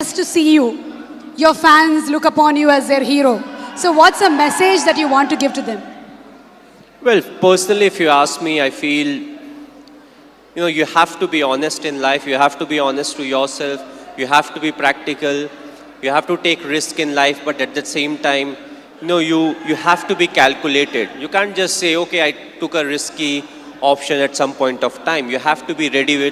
To see you. Your fans look upon you as their hero. So what's a message that you want to give to them? Well, personally, if you ask me, I feel, you have to be honest in life. You have to be honest to yourself. You have to be practical. You have to take risk in life, but at the same time, you have to be calculated. You can't just say, okay, I took a risky option at some point of time. You have to be ready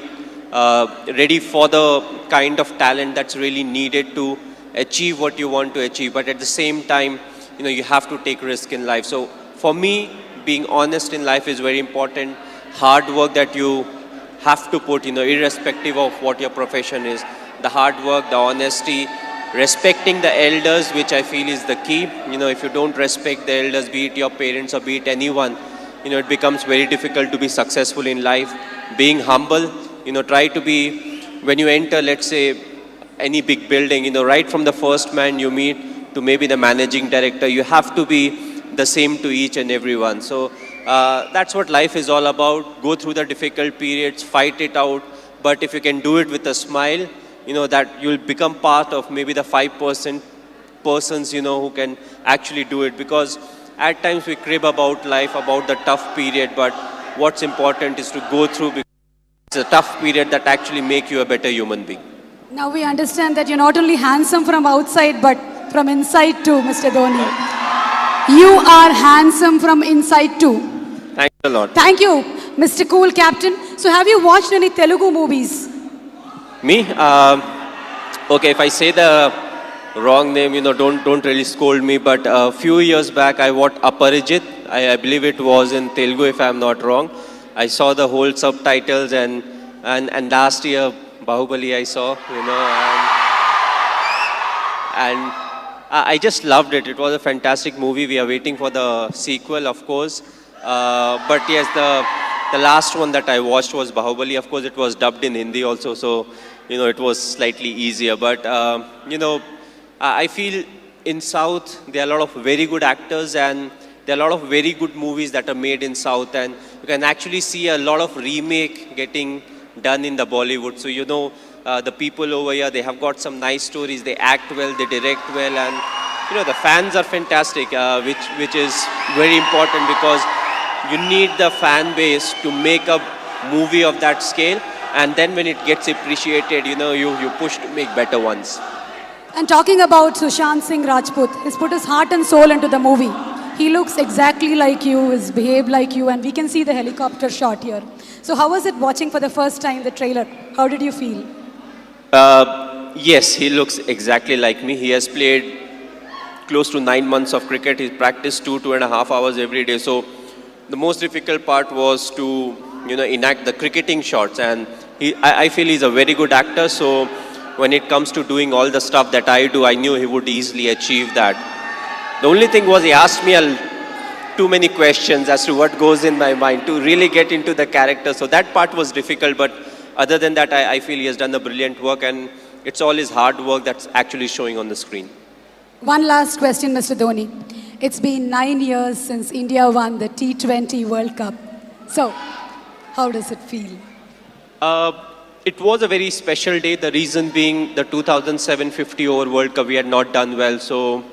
for the kind of talent that's really needed to achieve what you want to achieve. But at the same time, you have to take risk in life. So for me, being honest in life is very important. Hard work that you have to put, irrespective of what your profession is. The hard work, the honesty, respecting the elders, which I feel is the key. If you don't respect the elders, be it your parents or be it anyone, it becomes very difficult to be successful in life. Being humble, try to be, when you enter, let's say, any big building, right from the first man you meet to maybe the managing director, you have to be the same to each and everyone. So that's what life is all about. Go through the difficult periods, fight it out. But if you can do it with a smile, that you'll become part of maybe the 5% persons, who can actually do it. Because at times we crib about life, about the tough period, but what's important is to go through. It's a tough period that actually make you a better human being. Now we understand that you're not only handsome from outside, but from inside too, Mr. Dhoni. You are handsome from inside too. Thanks a lot. Thank you, Mr. Cool Captain. So have you watched any Telugu movies? Me? Okay, if I say the wrong name, don't really scold me. But a few years back, I watched Aparijit. I believe it was in Telugu, if I'm not wrong. I saw the whole subtitles and last year Bahubali I saw, and I just loved it. It was a fantastic movie. We are waiting for the sequel, of course. But yes, the last one that I watched was Bahubali. Of course, it was dubbed in Hindi also, so it was slightly easier. But I feel in South there are a lot of very good actors and there are a lot of very good movies that are made in South, and you can actually see a lot of remake getting done in the Bollywood. So the people over here, they have got some nice stories. They act well, they direct well, and the fans are fantastic, which is very important because you need the fan base to make a movie of that scale, and then when it gets appreciated, you push to make better ones. And talking about Sushant Singh Rajput, he's put his heart and soul into the movie. He looks exactly like you, he's behaved like you, and we can see the helicopter shot here. So how was it watching for the first time the trailer? How did you feel? Yes, he looks exactly like me. He has played close to 9 months of cricket. He's practiced 2.5 hours every day. So the most difficult part was to enact the cricketing shots, and I feel he's a very good actor. So when it comes to doing all the stuff that I do, I knew he would easily achieve that. The only thing was he asked me too many questions as to what goes in my mind to really get into the character. So that part was difficult, but other than that, I feel he has done a brilliant work, and it's all his hard work that's actually showing on the screen. One last question, Mr. Dhoni. It's been 9 years since India won the T20 World Cup. So, how does it feel? It was a very special day. The reason being the 2007 50 over World Cup, we had not done well. So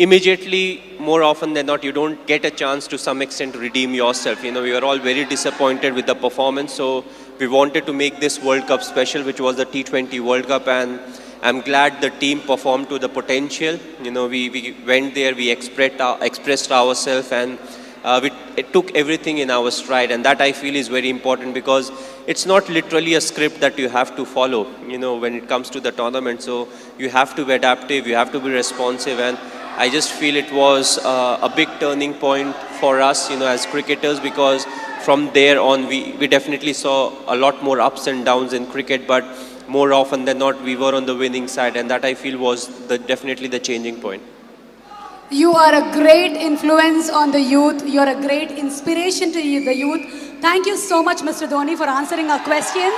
immediately, more often than not, you don't get a chance to some extent to redeem yourself. We were all very disappointed with the performance. So we wanted to make this World Cup special, which was the T20 World Cup. And I'm glad the team performed to the potential. We went there, we expressed ourselves, and it took everything in our stride. And that I feel is very important because it's not literally a script that you have to follow, when it comes to the tournament. So you have to be adaptive, you have to be responsive, and I just feel it was a big turning point for us, as cricketers, because from there on, we definitely saw a lot more ups and downs in cricket, but more often than not, we were on the winning side, and that I feel was definitely the changing point. You are a great influence on the youth. You are a great inspiration to the youth. Thank you so much, Mr. Dhoni, for answering our questions.